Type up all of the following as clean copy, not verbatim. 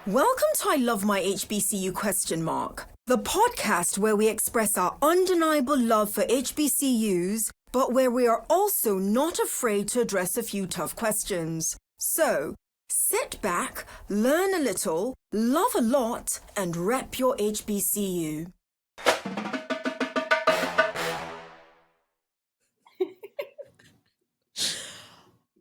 Welcome to I Love My HBCU ? The podcast where we express our undeniable love for HBCUs, but where we are also not afraid to address a few tough questions. So, sit back, learn a little, love a lot, and rep your HBCU.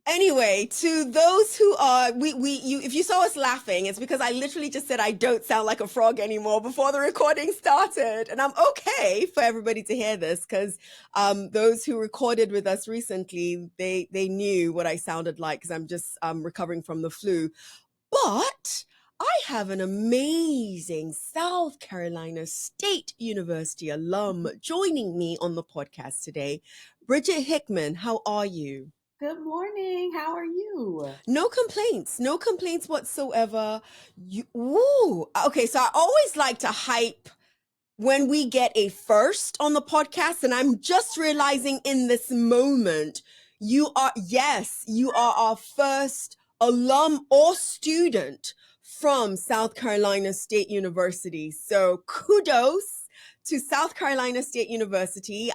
Anyway, to those who are, if you saw us laughing, it's because I literally just said I don't sound like a frog anymore before the recording started. And I'm okay for everybody to hear this because those who recorded with us recently, they knew what I sounded like because I'm just recovering from the flu. But I have an amazing South Carolina State University alum joining me on the podcast today. Bridgette Hickman, how are you? Good morning. How are you? No complaints whatsoever. Okay, so I always like to hype when we get a first on the podcast, and I'm just realizing in this moment, you are our first alum or student from South Carolina State University. So kudos to South Carolina State University.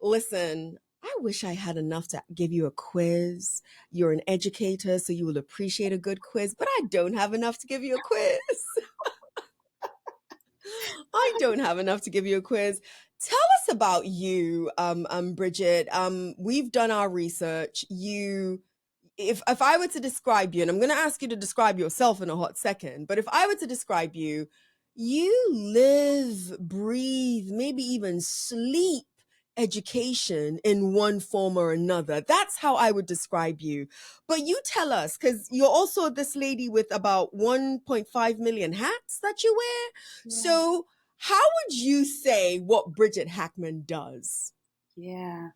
Listen, I wish I had enough to give you a quiz. You're an educator, so you will appreciate a good quiz, but I don't have enough to give you a quiz. I don't have enough to give you a quiz. Tell us about you, Bridgette. We've done our research. If I were to describe you, and I'm going to ask you to describe yourself in a hot second, but if I were to describe you, you live, breathe, maybe even sleep education in one form or another. That's how I would describe you. But you tell us, because you're also this lady with about 1.5 million hats that you wear. Yeah. So how would you say what Bridgette Hickman does? Yeah.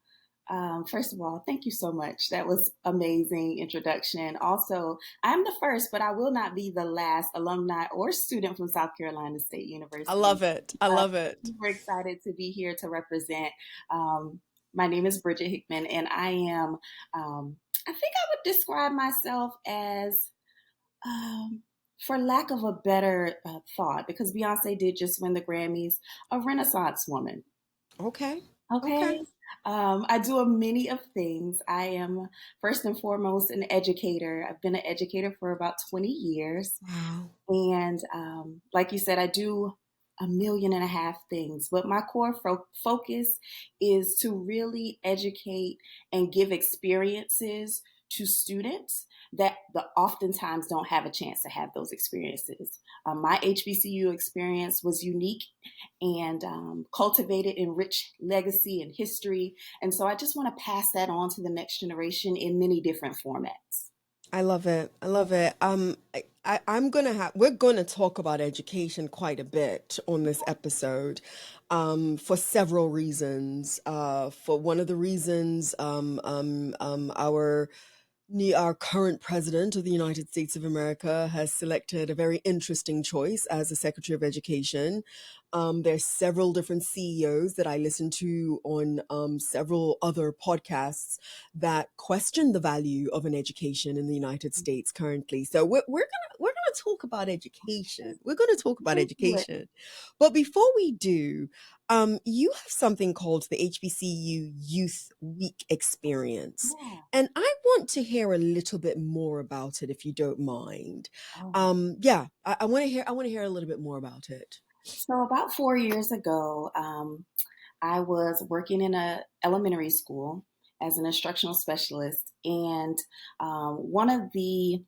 First of all, thank you so much. That was amazing introduction. Also, I'm the first, but I will not be the last alumni or student from South Carolina State University. I love it. I love it. We're excited to be here to represent. My name is Bridgette Hickman, and I am, I think I would describe myself as, for lack of a better thought, because Beyonce did just win the Grammys, a Renaissance woman. Okay. I do many of things. I am first and foremost an educator. I've been an educator for about 20 years. Wow. And like you said, I do 1.5 million things, but my core focus is to really educate and give experiences to students that oftentimes don't have a chance to have those experiences. My HBCU experience was unique and cultivated in rich legacy and history. And so I just want to pass that on to the next generation in many different formats. I love it. I love it. We're gonna talk about education quite a bit on this episode, for several reasons. For one of the reasons, our current president of the United States of America has selected a very interesting choice as a Secretary of Education. There's several different CEOs that I listen to on several other podcasts that question the value of an education in the United States currently. So we're gonna talk about education. We're gonna talk about education. But before we do, you have something called the HBCU Youth Week Experience. Yeah. And I want to hear a little bit more about it, if you don't mind. Oh. I want to hear a little bit more about it. So about 4 years ago, I was working in an elementary school as an instructional specialist, and one of the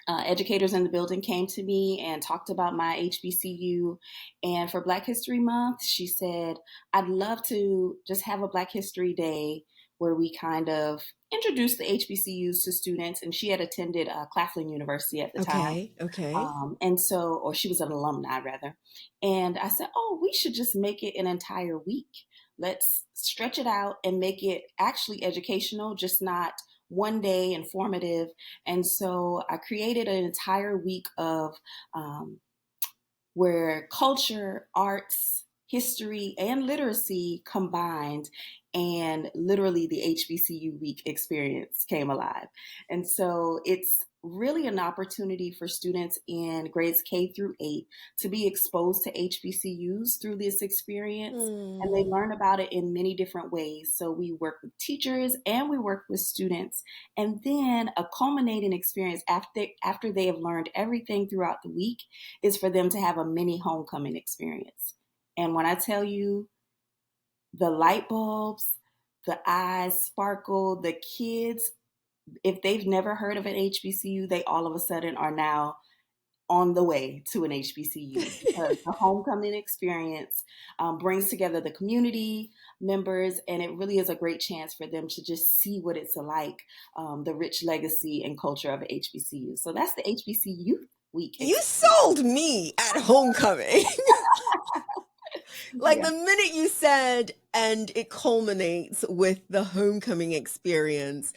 educators in the building came to me and talked about my HBCU. And for Black History Month, she said, I'd love to just have a Black History Day where we kind of introduce the HBCUs to students. And she had attended Claflin University at the time. Okay. And so, or she was an alumni rather. And I said, oh, we should just make it an entire week. Let's stretch it out and make it actually educational, just not one day informative. And so I created an entire week of where culture, arts, history, and literacy combined, and literally the HBCU Week Experience came alive. And so it's really an opportunity for students in grades K through 8 to be exposed to HBCUs through this experience. And they Hmm. learn about it in many different ways. So we work with teachers and we work with students. And then a culminating experience after they have learned everything throughout the week is for them to have a mini homecoming experience. And when I tell you the light bulbs, the eyes sparkle, the kids, if they've never heard of an HBCU, they all of a sudden are now on the way to an HBCU because the homecoming experience brings together the community members, and it really is a great chance for them to just see what it's like, the rich legacy and culture of HBCU. So that's the HBCU Youth Week You experience. sold me at homecoming. Like Yeah. the minute you said, and it culminates with the homecoming experience.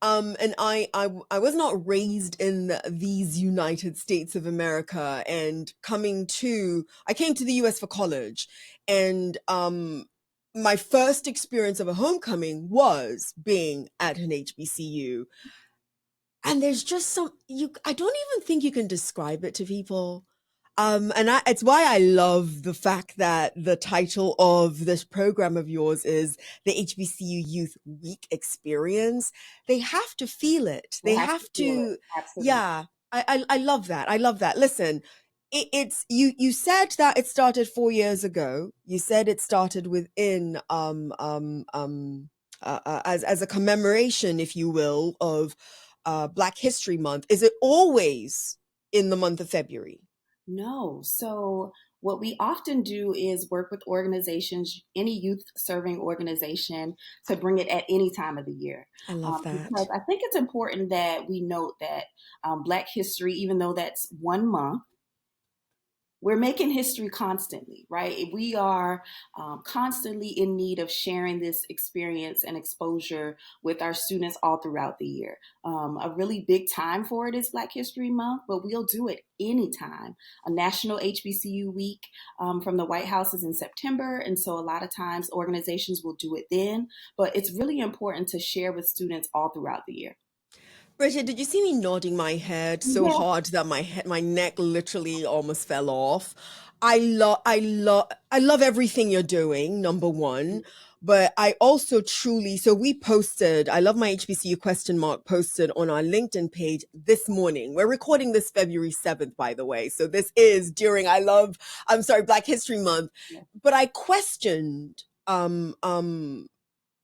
And I was not raised in these United States of America, and I came to the US for college, and my first experience of a homecoming was being at an HBCU. And there's just I don't even think you can describe it to people. It's why I love the fact that the title of this program of yours is the HBCU Youth Week Experience. They have to feel it. They They have to have feel it. to, Absolutely. yeah. I love that. I love that. Listen, it's you said that it started 4 years ago. You said it started within as a commemoration, if you will, of Black History Month. Is it always in the month of February? No. So, what we often do is work with organizations, any youth serving organization, to bring it at any time of the year. I love Because that. I think it's important that we note that Black history, even though that's 1 month, we're making history constantly, right? We are constantly in need of sharing this experience and exposure with our students all throughout the year. A really big time for it is Black History Month, but we'll do it anytime. A National HBCU Week from the White House is in September, and so a lot of times organizations will do it then, but it's really important to share with students all throughout the year. Bridget, did you see me nodding my head so Yeah. hard that my neck literally almost fell off? I love everything you're doing, number one. But I also truly, so we posted, I love my HBCU question mark posted on our LinkedIn page this morning. We're recording this February 7th, by the way. So this is during I'm sorry, Black History Month. Yeah. But I questioned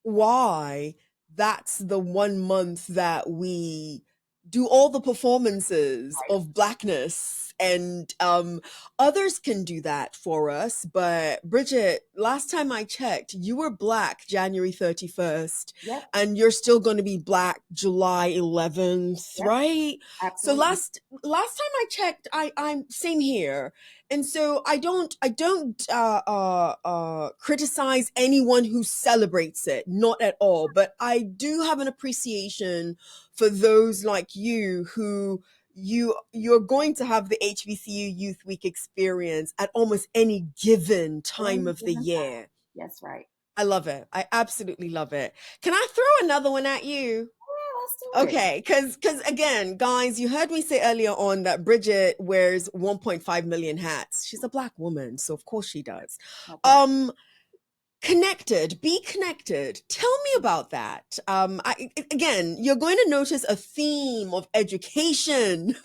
why that's the 1 month that we do all the performances Right. of Blackness, and others can do that for us. But Bridget, last time I checked, you were Black January 31st, Yep. and you're still going to be Black July 11th, Yep. right? So Absolutely. last time I checked, I'm same here. And so I don't criticize anyone who celebrates it, not at all. But I do have an appreciation for those like you who you're going to have the HBCU Youth Week experience at almost any given At any time of the given time. year. Yes, right. I love it. I absolutely love it. Can I throw another one at you? Yeah, let's do it. Okay, because again, guys, you heard me say earlier on that Bridget wears 1.5 million hats. She's a Black woman, so of course she does. That's right. Um, Connected, be connected. Tell me about that. Again, you're going to notice a theme of education,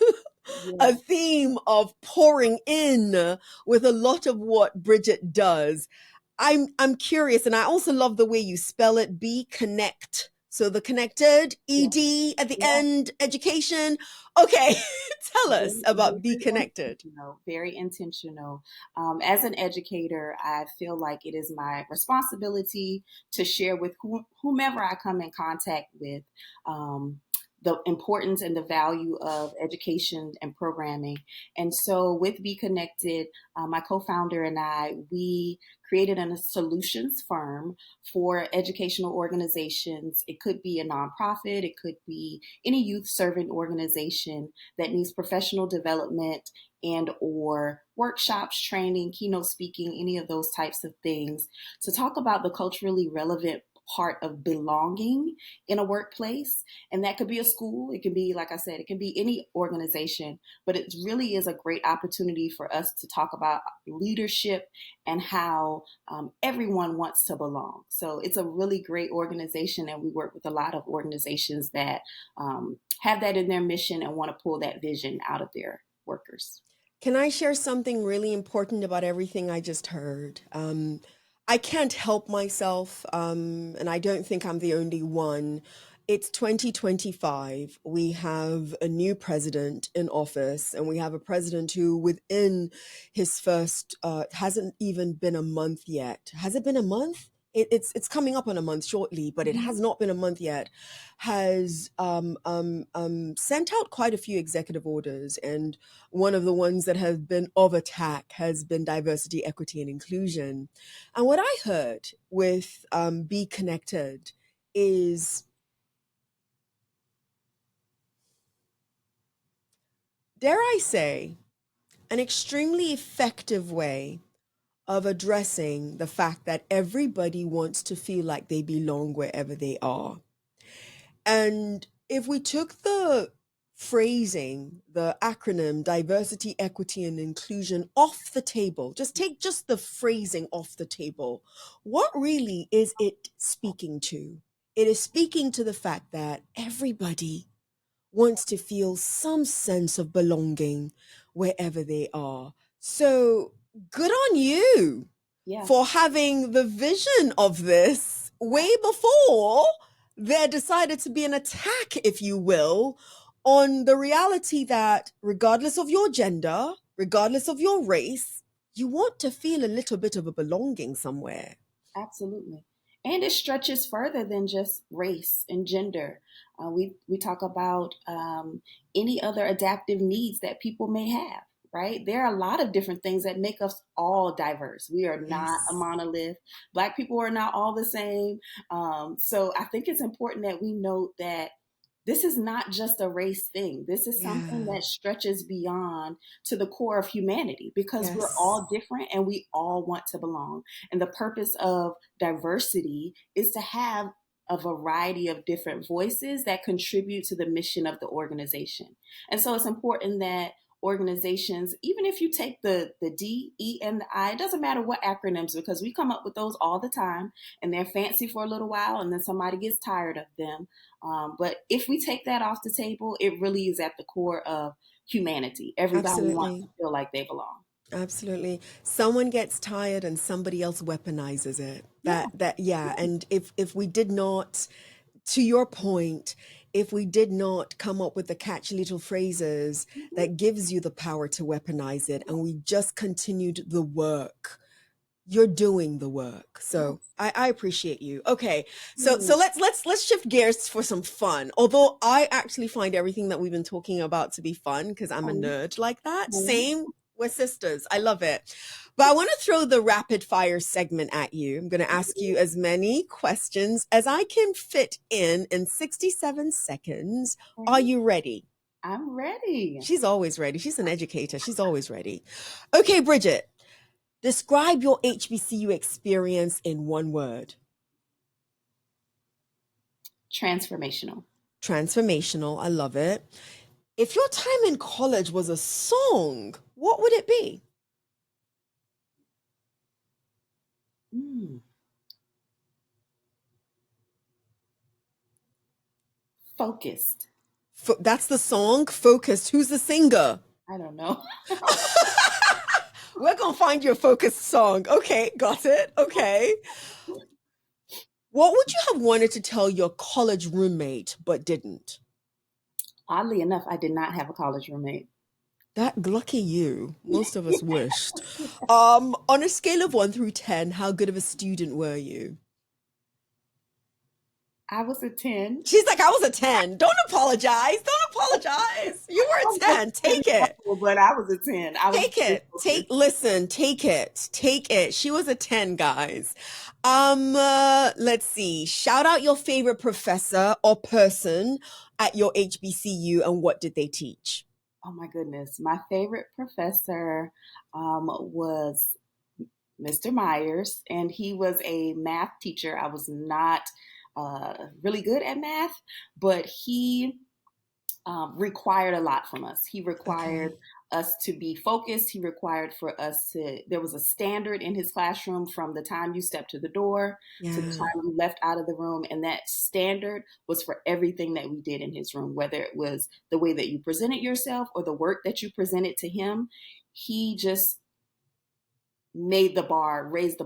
a Yeah. theme of pouring in with a lot of what Bridget does. I'm curious, and I also love the way you spell it. Be connect. So the connected, Yeah. ed at the Yeah. end, education. Okay, tell us Very, about be very connected. intentional. Very intentional. As an educator, I feel like it is my responsibility to share with whomever I come in contact with. The importance and the value of education and programming. And so, with Be Connected, my co founder and I, we created a solutions firm for educational organizations. It could be a nonprofit, it could be any youth serving organization that needs professional development and or workshops, training, keynote speaking, any of those types of things to talk about the culturally relevant part of belonging in a workplace. And that could be a school. It can be, like I said, it can be any organization, but it really is a great opportunity for us to talk about leadership and how everyone wants to belong. So it's a really great organization, and we work with a lot of organizations that have that in their mission and want to pull that vision out of their workers. Can I share something really important about everything I just heard? I can't help myself, and I don't think I'm the only one. It's 2025. We have a new president in office, and we have a president who, within his first, hasn't even been a month yet. Has it been a month? It's coming up on a month shortly, but it has not been a month yet. Has sent out quite a few executive orders, and one of the ones that have been of attack has been diversity, equity, and inclusion. And what I heard with Be Connected is, dare I say, an extremely effective way of addressing the fact that everybody wants to feel like they belong wherever they are. And if we took the phrasing, the acronym diversity, equity, and inclusion off the table, just take just the phrasing off the table, what really is it speaking to? It is speaking to the fact that everybody wants to feel some sense of belonging wherever they are. So good on you Yeah, for having the vision of this way before there decided to be an attack, if you will, on the reality that regardless of your gender, regardless of your race, you want to feel a little bit of a belonging somewhere. absolutely. And it stretches further than just race and gender. We talk about any other adaptive needs that people may have, right? There are a lot of different things that make us all diverse. We are not a Yes. monolith. Black people are not all the same. So I think it's important that we note that this is not just a race thing. This is something Yeah. that stretches beyond to the core of humanity, because we're Yes. all different and we all want to belong. And the purpose of diversity is to have a variety of different voices that contribute to the mission of the organization. And so it's important that organizations, even if you take the D, E, and the I, it doesn't matter what acronyms, because we come up with those all the time and they're fancy for a little while and then somebody gets tired of them. But if we take that off the table, it really is at the core of humanity. Everybody wants to Absolutely. feel like they belong. Absolutely. Someone gets tired and somebody else weaponizes it. Yeah, Yeah. yeah. And if we did not, to your point, if we did not come up with the catchy little phrases Mhm. that gives you the power to weaponize it, and we just continued the work, you're doing the work. So Yes. I appreciate you. Okay. So Ooh. let's shift gears for some fun. Although I actually find everything that we've been talking about to be fun because I'm a Um, nerd like that. um, Same, we're sisters. I love it. But I want to throw the rapid fire segment at you. I'm going to ask you as many questions as I can fit in 67 seconds. Are okay. you ready? I'm ready. She's always ready. She's an educator. She's always ready. Okay, Bridget, describe your HBCU experience in one word. Transformational. Transformational. I love it. If your time in college was a song, what would it be? Mm. Focused. That's the song. Focused. Who's the singer? I don't know. We're going to find your focused song. Okay, got it. Okay. What would you have wanted to tell your college roommate but didn't? Oddly enough, I did not have a college roommate. That lucky you. Most of us wished. On a scale of 1 through 10, how good of a student were you? I was a 10. She's like, I was a 10. Don't apologize. Don't apologize. You were a 10. Take it. But I was a 10. I was Take very it. focused. Listen, take it. Take it. She was a 10, guys. Let's see. Shout out your favorite professor or person at your HBCU and what did they teach? Oh my goodness. My favorite professor was Mr. Myers, and he was a math teacher. I was not really good at math, but he required a lot from us. He required Okay. us to be focused. He required for us to, there was a standard in his classroom from the time you stepped to the door to the Yeah. time you left out of the room. And that standard was for everything that we did in his room, whether it was the way that you presented yourself or the work that you presented to him. He just raised the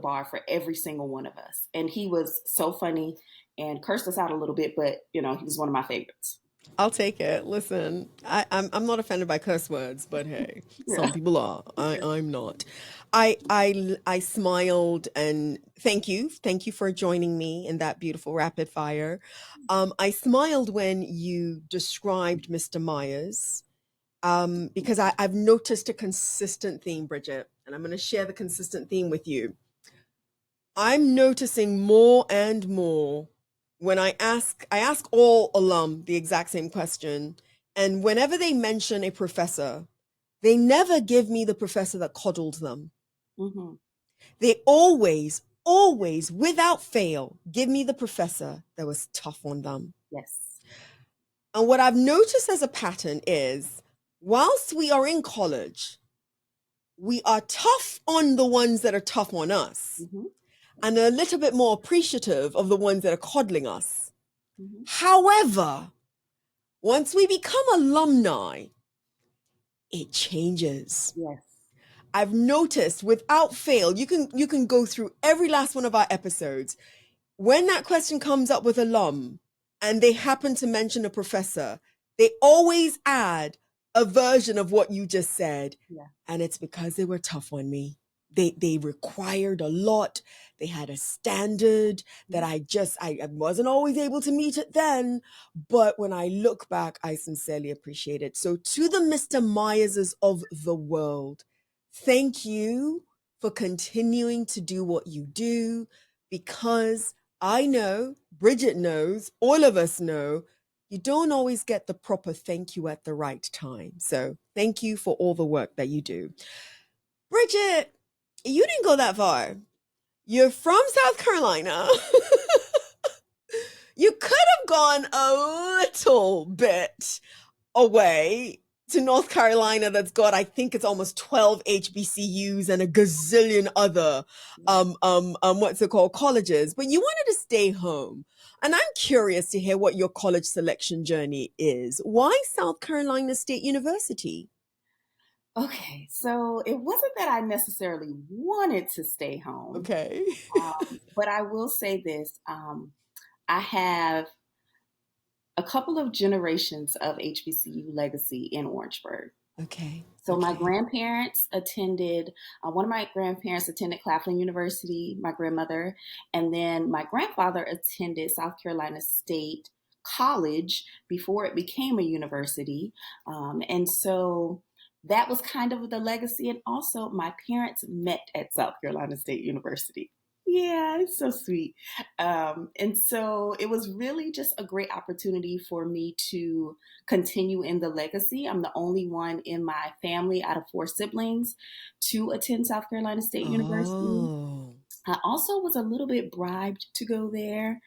bar for every single one of us. And he was so funny and cursed us out a little bit, but he was one of my favorites. I'll take it. Listen, I'm not offended by curse words, but hey, some Yeah. people are. I'm not. I smiled and thank you for joining me in that beautiful rapid fire. I smiled when you described Mr. Myers, because I've noticed a consistent theme, Bridget, and I'm going to share the consistent theme with you. I'm noticing more and more when I ask all alum the exact same question. And whenever they mention a professor, they never give me the professor that coddled them. Hmm. They always, without fail, give me the professor that was tough on them. Yes. And what I've noticed as a pattern is whilst we are in college, we are tough on the ones that are tough on us, Hmm. and a little bit more appreciative of the ones that are coddling us. Hmm. However, once we become alumni, it changes. Yes. I've noticed without fail, you can go through every last one of our episodes. When that question comes up with alum and they happen to mention a professor, they always add a version of what you just said. Yeah. And it's because they were tough on me. They required a lot. They had a standard that I wasn't always able to meet it then. But when I look back, I sincerely appreciate it. So to the Mr. Myerses of the world, thank you for continuing to do what you do, because I know, Bridget knows, all of us know, you don't always get the proper thank you at the right time. So thank you for all the work that you do. Bridget, you didn't go that far. You're from South Carolina. You could have gone a little bit away to North Carolina that's got, I think it's almost 12 HBCUs and a gazillion other what's it called, colleges, but you wanted to stay home. And I'm curious to hear what your college selection journey is. Why South Carolina State University? Okay, so it wasn't that I necessarily wanted to stay home, Okay. but I will say this. I have a couple of generations of HBCU legacy in Orangeburg. Okay. So my Okay. grandparents attended, one of my grandparents attended Claflin University, my grandmother, and then my grandfather attended South Carolina State College before it became a university. And so that was kind of the legacy. And also my parents met at South Carolina State University. Yeah, it's so sweet. And so it was really just a great opportunity for me to continue in the legacy. I'm the only one in my family out of four siblings to attend South Carolina State University. Oh, I also was a little bit bribed to go there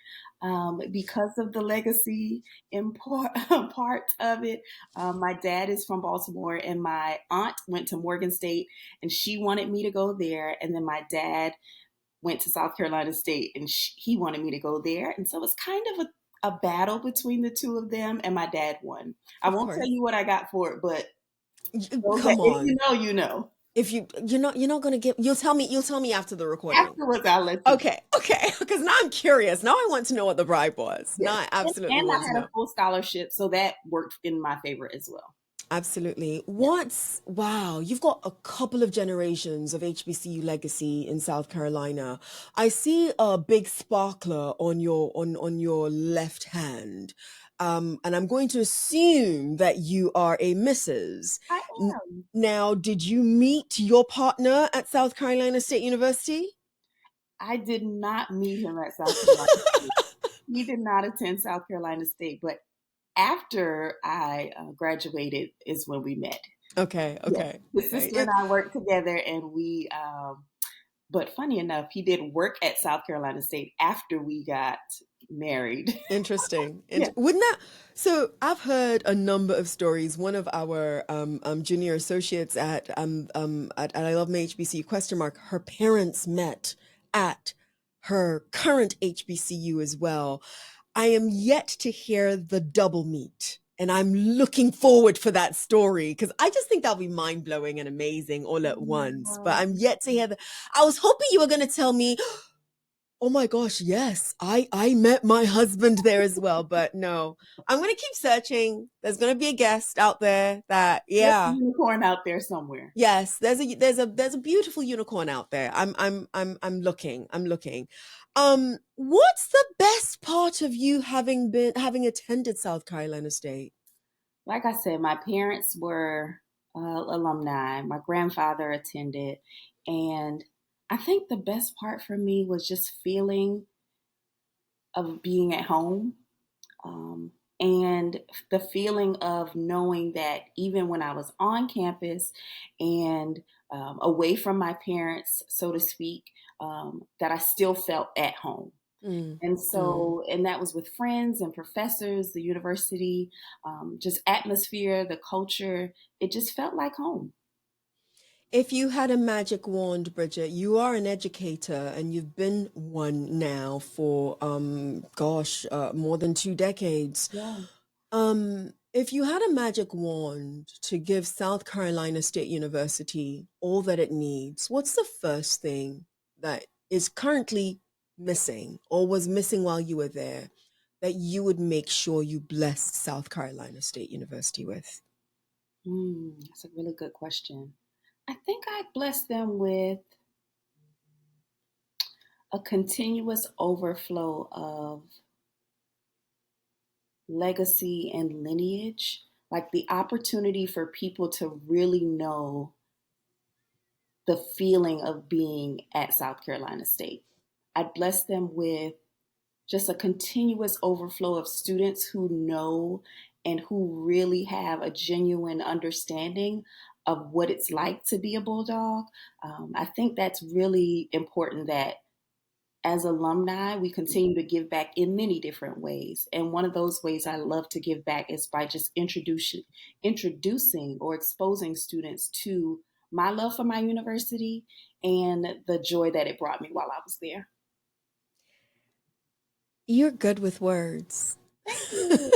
because of the legacy in part of it. My dad is from Baltimore, and my aunt went to Morgan State, and she wanted me to go there. And then my dad went to South Carolina State, and he wanted me to go there. And so it's kind of a battle between the two of them, and my dad won. I of won't tell course. you what I got for it, but those that, Come if you on. know, you know. If you're not gonna give, you'll tell me after the recording. Afterwards, I'll let you know. Okay, okay. Because now I'm curious. Now I want to know what the bribe was. Now Yes. I absolutely And I want to had a know. full scholarship, so that worked in my favor as well. Absolutely. Yeah. Wow, you've got a couple of generations of HBCU legacy in South Carolina. I see a big sparkler on your left hand. And I'm going to assume that you are a Mrs. I N- am. Now, did you meet your partner at South Carolina State University? I did not meet him at South Carolina State. He did not attend South Carolina State, but after I graduated is when we met. Okay, Yes. okay, His okay. sister and I worked together, and we But funny enough, he did work at South Carolina State after we got married. Interesting. Yeah. Wouldn't that? So I've heard a number of stories. One of our junior associates at I Love My HBCU question mark. Her parents met at her current HBCU as well. I am yet to hear the double meet. And I'm looking forward for that story because I just think that'll be mind blowing and amazing all at once. But I'm yet to hear I was hoping you were going to tell me, oh my gosh, yes, I met my husband there as well. But no, I'm going to keep searching. There's going to be a guest out there that, There's a yeah. unicorn out there somewhere. Yes, there's a beautiful unicorn out there. I'm looking. I'm looking. What's the best part of you having attended South Carolina State? Like I said, my parents were alumni. My grandfather attended, and I think the best part for me was just feeling of being at home. Um, and the feeling of knowing that even when I was on campus and away from my parents, so to speak, that I still felt at home. Mm, And mm. so, and that was with friends and professors, the university, just atmosphere, the culture. It just felt like home. If you had a magic wand, Bridget, you are an educator and you've been one now for more than 2 decades. Yeah. If you had a magic wand to give South Carolina State University all that it needs, what's the first thing that is currently missing or was missing while you were there that you would make sure you blessed South Carolina State University with? That's a really good question. I think I blessed them with a continuous overflow of legacy and lineage, like the opportunity for people to really know the feeling of being at South Carolina State. I blessed them with just a continuous overflow of students who know and who really have a genuine understanding of what it's like to be a Bulldog. I think that's really important that as alumni, we continue to give back in many different ways. And one of those ways I love to give back is by just introducing or exposing students to my love for my university and the joy that it brought me while I was there. You're good with words. Thank you.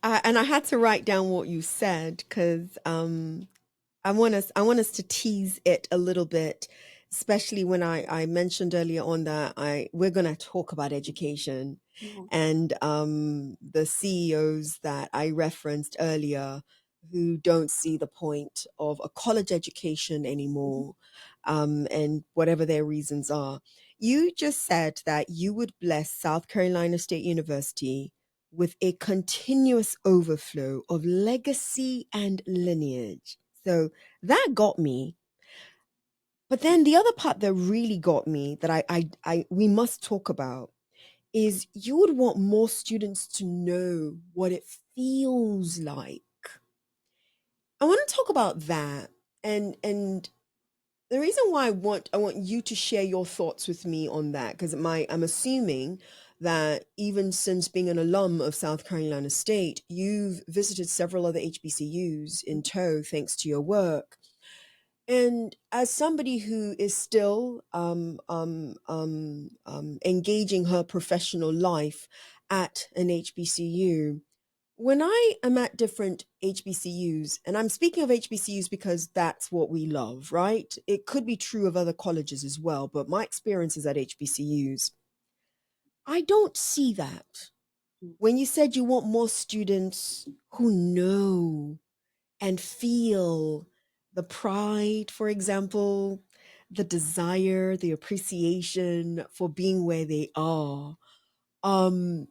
And I had to write down what you said because I want us to tease it a little bit, especially when I mentioned earlier on that we're gonna talk about education Yeah. and the CEOs that I referenced earlier who don't see the point of a college education anymore, and whatever their reasons are. You just said that you would bless South Carolina State University with a continuous overflow of legacy and lineage. So that got me. But then the other part that really got me that we must talk about is you would want more students to know what it feels like. I want to talk about that. And the reason why I want you to share your thoughts with me on that, because I'm assuming that even since being an alum of South Carolina State, you've visited several other HBCUs in tow thanks to your work. And as somebody who is still engaging her professional life at an HBCU, when I am at different HBCUs, and I'm speaking of HBCUs because that's what we love, right? It could be true of other colleges as well, but my experience is at HBCUs. I don't see that. When you said you want more students who know and feel the pride, for example, the desire, the appreciation for being where they are. Um,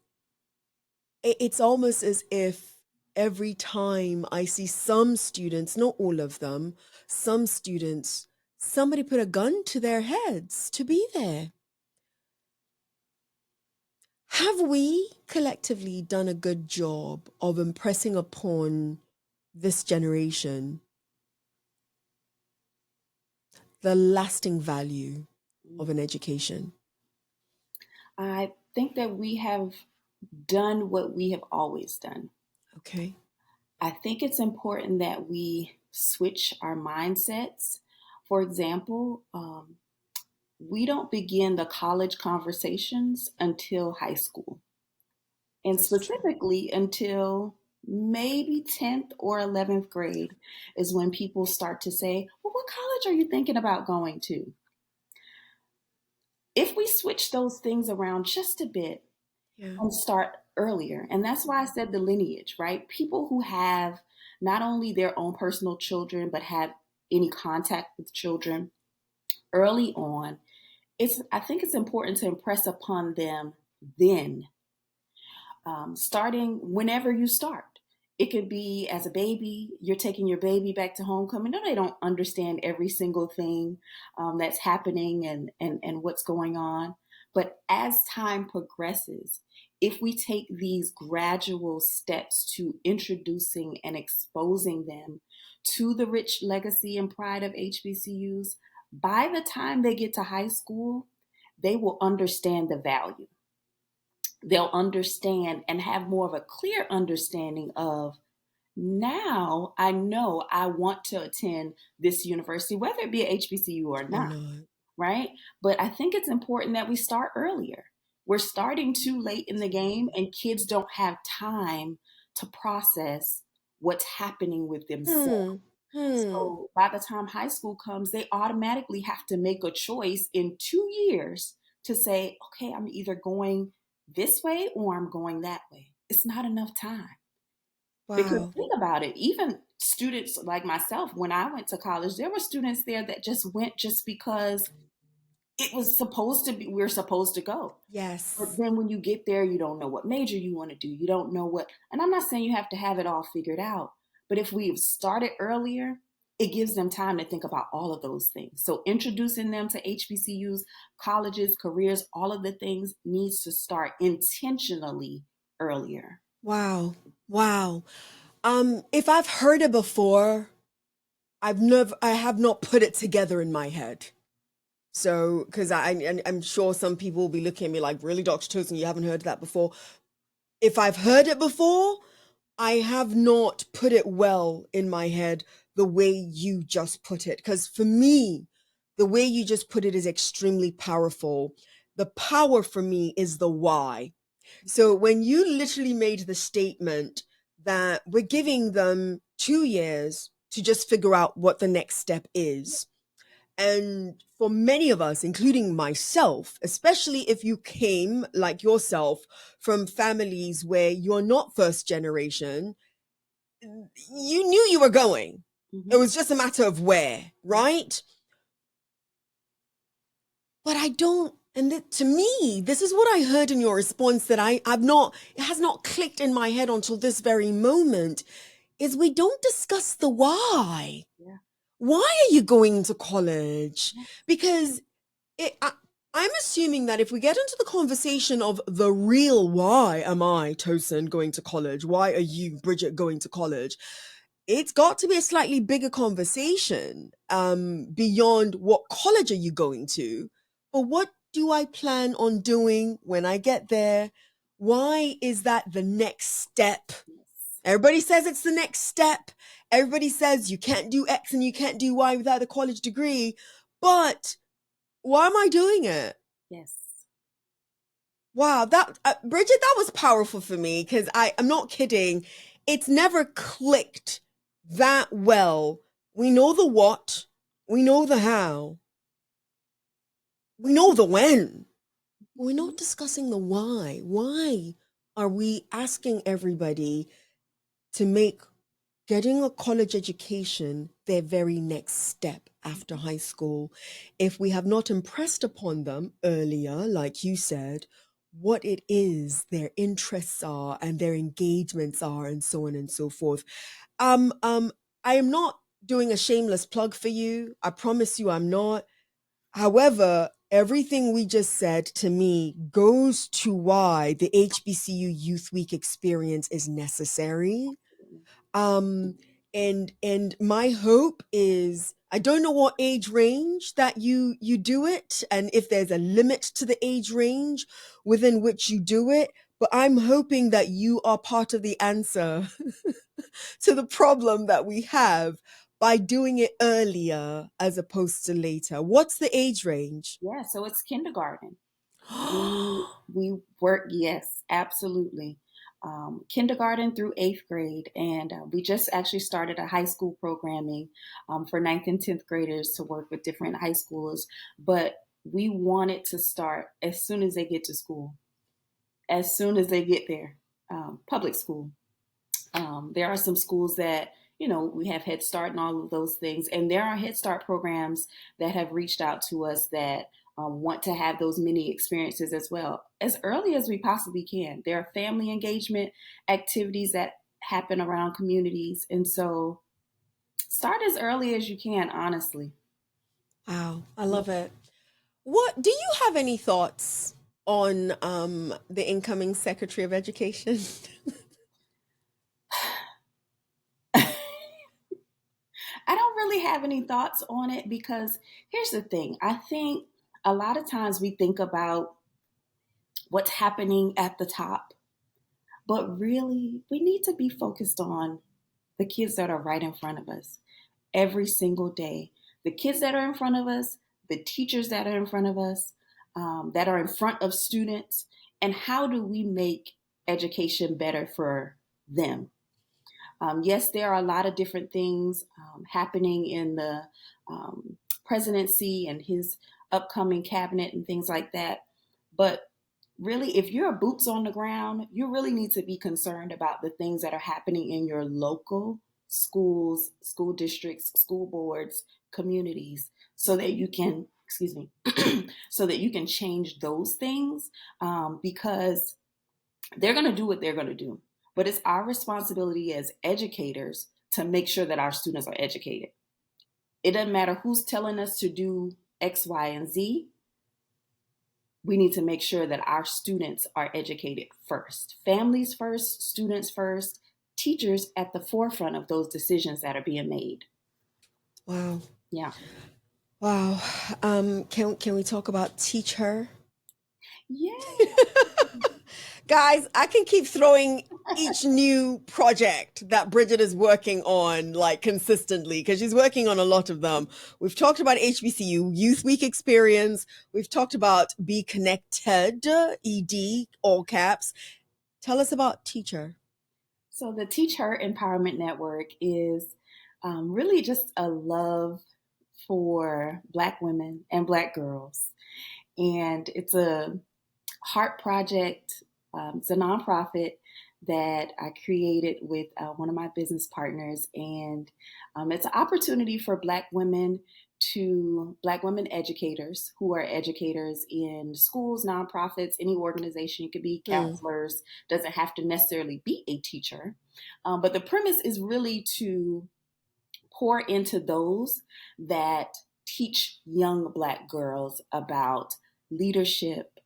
it's almost as if every time I see some students, not all of them, some students, somebody put a gun to their heads to be there. Have we collectively done a good job of impressing upon this generation the lasting value of an education? I think that we have done what we have always done. Okay. I think it's important that we switch our mindsets. For example, we don't begin the college conversations until high school, and That's true. specifically until maybe 10th or 11th grade is when people start to say, well, what college are you thinking about going to? If we switch those things around just a bit Yeah. and start earlier, and that's why I said the lineage, right? People who have not only their own personal children, but have any contact with children early on, I think it's important to impress upon them then, starting whenever you start. It could be as a baby, you're taking your baby back to homecoming. No, they don't understand every single thing that's happening and what's going on. But as time progresses, if we take these gradual steps to introducing and exposing them to the rich legacy and pride of HBCUs, by the time they get to high school, they will understand the value. They'll understand and have more of a clear understanding of, now I know I want to attend this university, whether it be a HBCU or Or not, not. right? But I think it's important that we start earlier. We're starting too late in the game, and kids don't have time to process what's happening with themselves. Hmm. Hmm. So by the time high school comes, they automatically have to make a choice in 2 years to say, okay, I'm either going this way or I'm going that way. It's not enough time. Because Wow. think about it, even students like myself, when I went to college, there were students there that just went just because it was supposed to be, we're supposed to go. But Yes. then when you get there, you don't know what major you want to do. You don't know what, and I'm not saying you have to have it all figured out, but if we've started earlier, it gives them time to think about all of those things. So introducing them to HBCUs, colleges, careers, all of the things needs to start intentionally earlier. Wow. Wow. If I've heard it before, I have not put it together in my head. So, because I'm sure some people will be looking at me like, really, Dr. Tosin, you haven't heard that before. If I've heard it before, I have not put it well in my head the way you just put it. Because for me, the way you just put it is extremely powerful. The power for me is the why. So when you literally made the statement that we're giving them 2 years to just figure out what the next step is. And for many of us, including myself, especially if you came like yourself from families where you're not first generation, you knew you were going. It Mhm. was just a matter of where, right? But I don't, and to me, this is what I heard in your response that it has not clicked in my head until this very moment, is we don't discuss the why. Yeah. Why are you going to college? Yeah. Because I'm assuming that if we get into the conversation of the real why am I, Tosin, going to college? Why are you, Bridgette, going to college? It's got to be a slightly bigger conversation beyond what college are you going to, but what do I plan on doing when I get there? Why is that the next step? Yes. Everybody says it's the next step. Everybody says you can't do X and you can't do Y without a college degree. But why am I doing it? Yes. Wow, that Bridgette, that was powerful for me because I'm not kidding. It's never clicked that well. We know the what, we know the how, we know the when, but we're not discussing the why. Why are we asking everybody to make getting a college education their very next step after high school if we have not impressed upon them earlier, like you said, what it is their interests are and their engagements are and so on and so forth. um um I am not doing a shameless plug for you, I promise you I'm not. However, everything we just said to me goes to why the HBCU Youth Week experience is necessary. um and my hope is, I don't know what age range that you do it, and if there's a limit to the age range within which you do it, but I'm hoping that you are part of the answer to the problem that we have by doing it earlier as opposed to later. What's the age range? Yeah, so it's kindergarten. We work, yes, absolutely. Kindergarten through eighth grade, and we just actually started a high school programming for ninth and 10th graders to work with different high schoolers. But we want it to start as soon as they get to school, as soon as they get there, public school. There are some schools that, we have Head Start and all of those things. And there are Head Start programs that have reached out to us that want to have those mini experiences as well, as early as we possibly can. There are family engagement activities that happen around communities. And so start as early as you can, honestly. Wow, I love it. What do you have any thoughts on the incoming Secretary of Education? I don't really have any thoughts on it because here's the thing. I think a lot of times we think about what's happening at the top, but really we need to be focused on the kids that are right in front of us every single day. The kids that are in front of us, the teachers that are in front of us, that are in front of students, and how do we make education better for them? Yes, there are a lot of different things happening in the presidency and his upcoming cabinet and things like that. But really, if you're boots on the ground, you really need to be concerned about the things that are happening in your local schools, school districts, school boards, communities, so that you can, excuse me, so that you can change those things because they're going to do what they're going to do. But it's our responsibility as educators to make sure that our students are educated. It doesn't matter who's telling us to do X, Y, and Z. We need to make sure that our students are educated first. Families first, students first, teachers at the forefront of those decisions that are being made. Wow. Yeah. Wow. Can we talk about teach her? Yeah. Guys, I can keep throwing each new project that Bridgette is working on like consistently because she's working on a lot of them. We've talked about HBCU Youth Week Experience. We've talked about BeConnectedED, all caps. Tell us about Teacher. So the Teach Her Empowerment Network is really just a love for Black women and Black girls. And it's a heart project. It's a nonprofit that I created with one of my business partners. And it's an opportunity for Black women educators who are educators in schools, nonprofits, any organization. You could be counselors, doesn't have to necessarily be a teacher. But the premise is really to pour into those that teach young Black girls about leadership,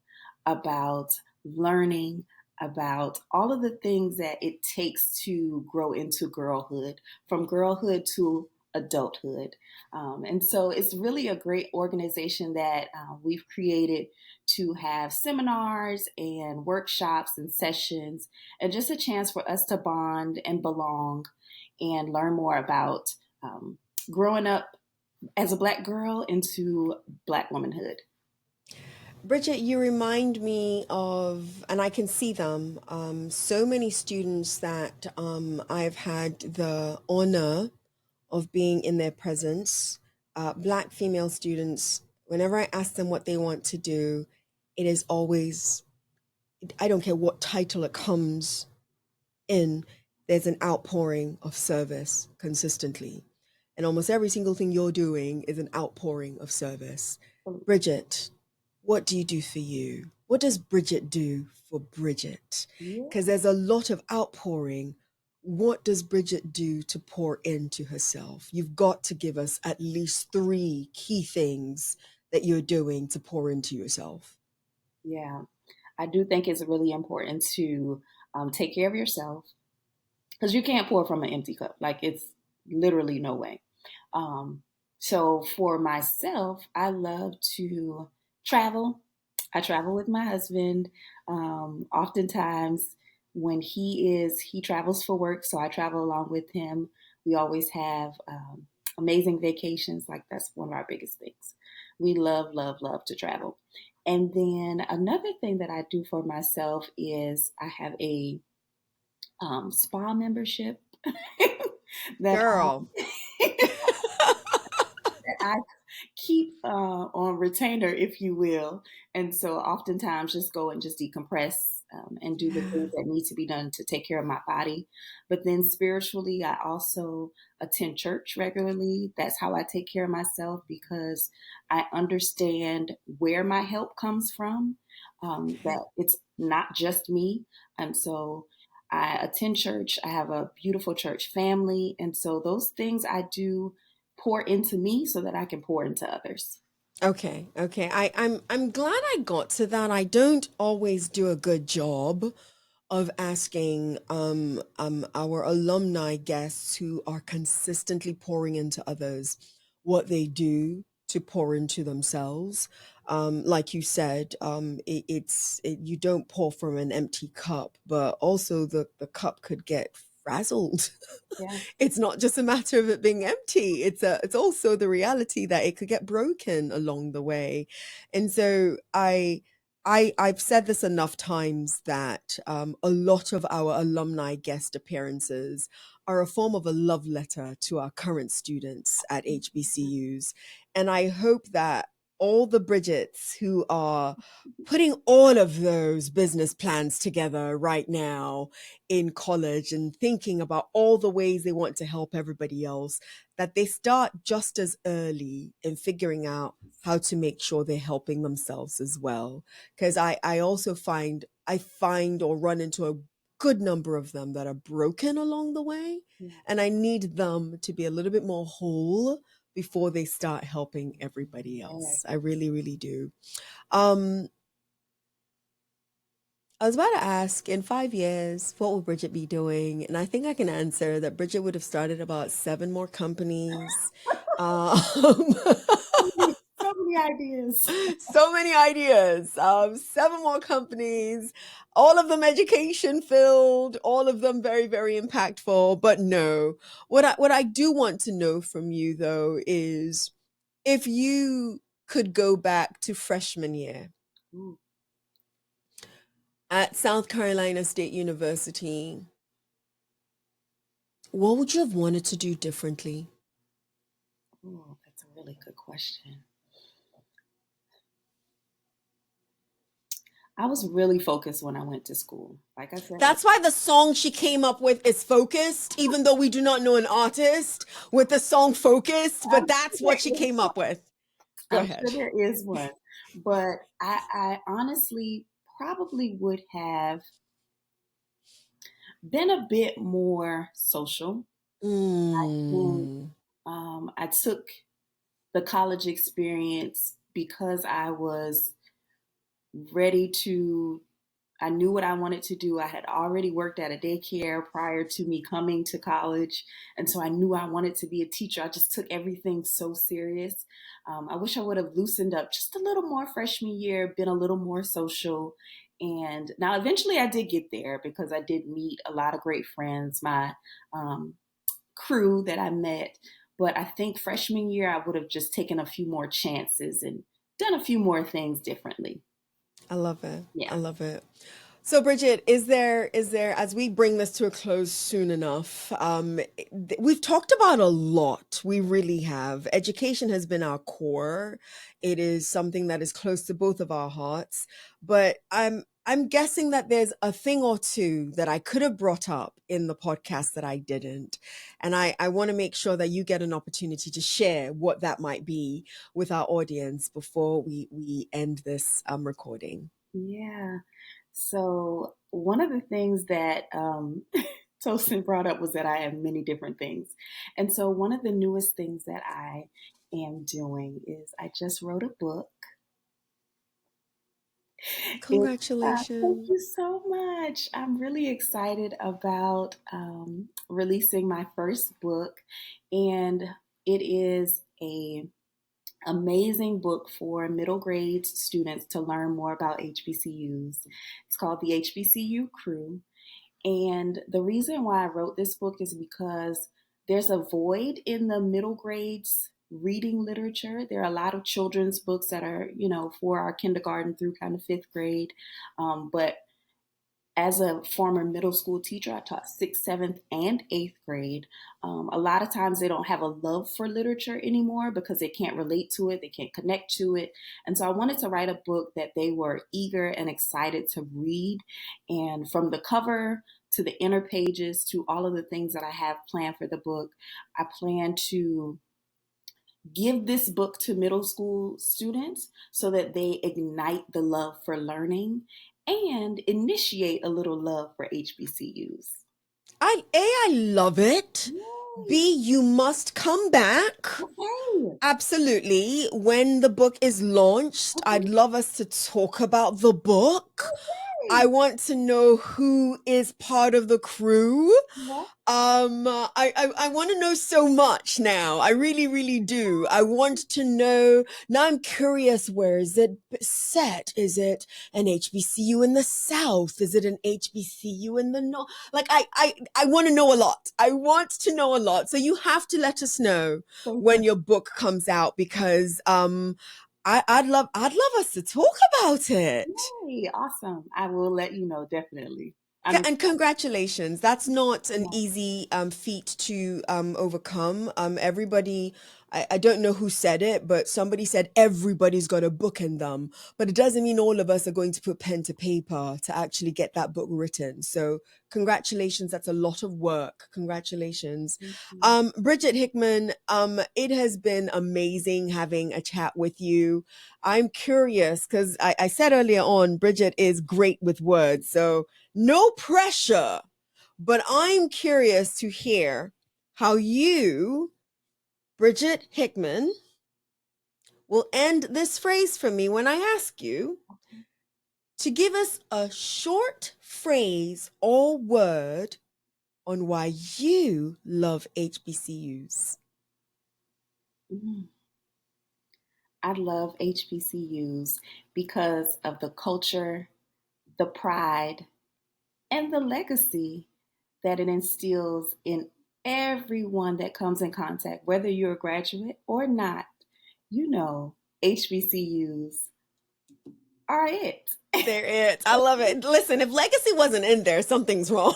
about learning, about all of the things that it takes to grow into girlhood, from girlhood to adulthood. And so it's really a great organization that we've created to have seminars and workshops and sessions, and just a chance for us to bond and belong and learn more about growing up as a Black girl into Black womanhood. Bridgette, you remind me of, and I can see them, so many students that I've had the honor of being in their presence, Black female students. Whenever I ask them what they want to do, it is always, I don't care what title it comes in, there's an outpouring of service consistently. And almost every single thing you're doing is an outpouring of service. Bridgette, what do you do for you? What does Bridgette do for Bridgette? Because there's a lot of outpouring. What does Bridgette do to pour into herself? You've got to give us at least 3 key things that you're doing to pour into yourself. Yeah, I do think it's really important to take care of yourself because you can't pour from an empty cup. Like, it's literally no way. So for myself, I love to travel. I travel with my husband. Oftentimes, when he travels for work, so I travel along with him. We always have amazing vacations. Like that's one of our biggest things. We love, love, love to travel. And then another thing that I do for myself is I have a spa membership that Girl. I keep on retainer, if you will. And so oftentimes just go and just decompress and do the Yeah. things that need to be done to take care of my body. But then spiritually, I also attend church regularly. That's how I take care of myself because I understand where my help comes from, that it's not just me. And so I attend church. I have a beautiful church family. And so those things I do pour into me so that I can pour into others. Okay, okay. I'm glad I got to that. I don't always do a good job of asking our alumni guests who are consistently pouring into others what they do to pour into themselves. Like you said, you don't pour from an empty cup, but also the cup could get frazzled. Yeah. It's not just a matter of it being empty. It's also the reality that it could get broken along the way. And so I've said this enough times that a lot of our alumni guest appearances are a form of a love letter to our current students at HBCUs. And I hope that all the Bridgettes who are putting all of those business plans together right now in college and thinking about all the ways they want to help everybody else, that they start just as early in figuring out how to make sure they're helping themselves as well. Because I also find or run into a good number of them that are broken along the way. Yeah. And I need them to be a little bit more whole before they start helping everybody Yeah. else. I really, really do. Um, I was about to ask, in 5 years, what will Bridget be doing? And I think I can answer that Bridget would have started about seven more companies. Um, So many ideas. so many ideas. Seven more companies, all of them education filled, all of them very, very impactful. But no, what I do want to know from you though is if you could go back to freshman year Ooh, at South Carolina State University, what would you have wanted to do differently? ooh, that's a really good question. I was really focused when I went to school. Like I said, That's why the song she came up with is Focused, even though we do not know an artist with the song Focused, but I'm that's sure what she there is came one. up with. Go I'm ahead. sure there is one. But I honestly probably would have been a bit more social. I think Mm, I took the college experience because I was ready to I knew what I wanted to do. I had already worked at a daycare prior to me coming to college. And so I knew I wanted to be a teacher. I just took everything so serious. I wish I would have loosened up just a little more freshman year, been a little more social. And now eventually I did get there because I did meet a lot of great friends, my um, crew that I met. But I think freshman year, I would have just taken a few more chances and done a few more things differently. I love it. I Yeah. love it. So, Bridget, is there, as we bring this to a close soon enough, we've talked about a lot. We really have. Education has been our core. It is something that is close to both of our hearts. But I'm guessing that there's a thing or two that I could have brought up in the podcast that I didn't. And I want to make sure that you get an opportunity to share what that might be with our audience before we end this recording. Yeah. So one of the things that Tosin brought up was that I have many different things. And so one of the newest things that I am doing is I just wrote a book. It's thank Congratulations. you so much. I'm really excited about releasing my first book, and it is a amazing book for middle grade students to learn more about HBCUs. It's called the HBCU Crew. And the reason why I wrote this book is because there's a void in the middle grades reading literature. There are a lot of children's books that are, for our kindergarten through kind of fifth grade. But as a former middle school teacher, I taught sixth, seventh, and eighth grade. A lot of times they don't have a love for literature anymore because they can't relate to it, they can't connect to it. And so I wanted to write a book that they were eager and excited to read. And from the cover to the inner pages to all of the things that I have planned for the book, I plan to give this book to middle school students so that they ignite the love for learning and initiate a little love for HBCUs. I love it. Yay. B, you must come back. Okay. Absolutely. When the book is launched, Okay. I'd love us to talk about the book. Okay. I want to know who is part of the crew. Yeah. I want to know so much now. I really, really do. I want to know. Now I'm curious, where is it set? Is it an HBCU in the South? Is it an HBCU in the North? Like, I want to know a lot. I want to know a lot. So you have to let us know when your book comes out, because I'd love us to talk about it. Yay, awesome. I will let you know, definitely. And congratulations. That's not an easy feat to overcome. Everybody, I don't know who said it, but somebody said everybody's got a book in them. But it doesn't mean all of us are going to put pen to paper to actually get that book written. So congratulations. That's a lot of work. Congratulations. Bridgette Hickman, it has been amazing having a chat with you. I'm curious because I said earlier on, Bridgette is great with words. So no pressure, but I'm curious to hear how you, Bridgette Hickman, will end this phrase for me when I ask you to give us a short phrase or word on why you love HBCUs. I love HBCUs because of the culture, the pride, and the legacy that it instills in everyone that comes in contact, whether you're a graduate or not. HBCUs are it. They're it. I love it. Listen, if legacy wasn't in there, something's wrong,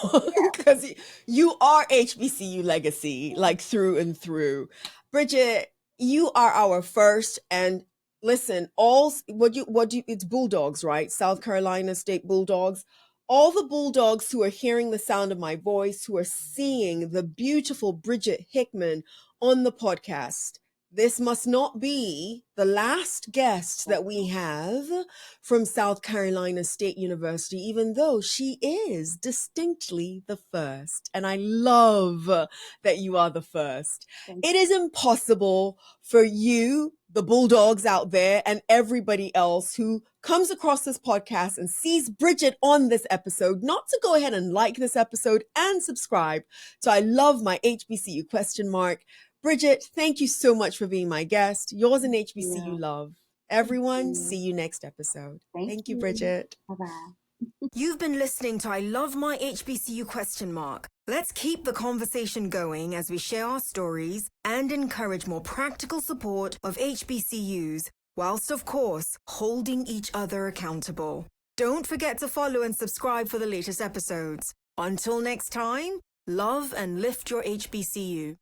because you are HBCU legacy, like through and through. Bridgette, you are our first, and listen, it's Bulldogs, right? South Carolina State Bulldogs. All the Bulldogs who are hearing the sound of my voice, who are seeing the beautiful Bridgette Hickman on the podcast, this must not be the last guest that we have from South Carolina State University, even though she is distinctly the first. And I love that you are the first. It is impossible for you, the Bulldogs out there, and everybody else who comes across this podcast and sees Bridgette on this episode, not to go ahead and like this episode and subscribe to I Love My HBCU ? Bridgette, thank you so much for being my guest. Yours in HBCU love. Everyone, see you next episode. Thank you, Bridgette. Bye-bye. You've been listening to I Love My HBCU ? Let's keep the conversation going as we share our stories and encourage more practical support of HBCUs, whilst, of course, holding each other accountable. Don't forget to follow and subscribe for the latest episodes. Until next time, love and lift your HBCU.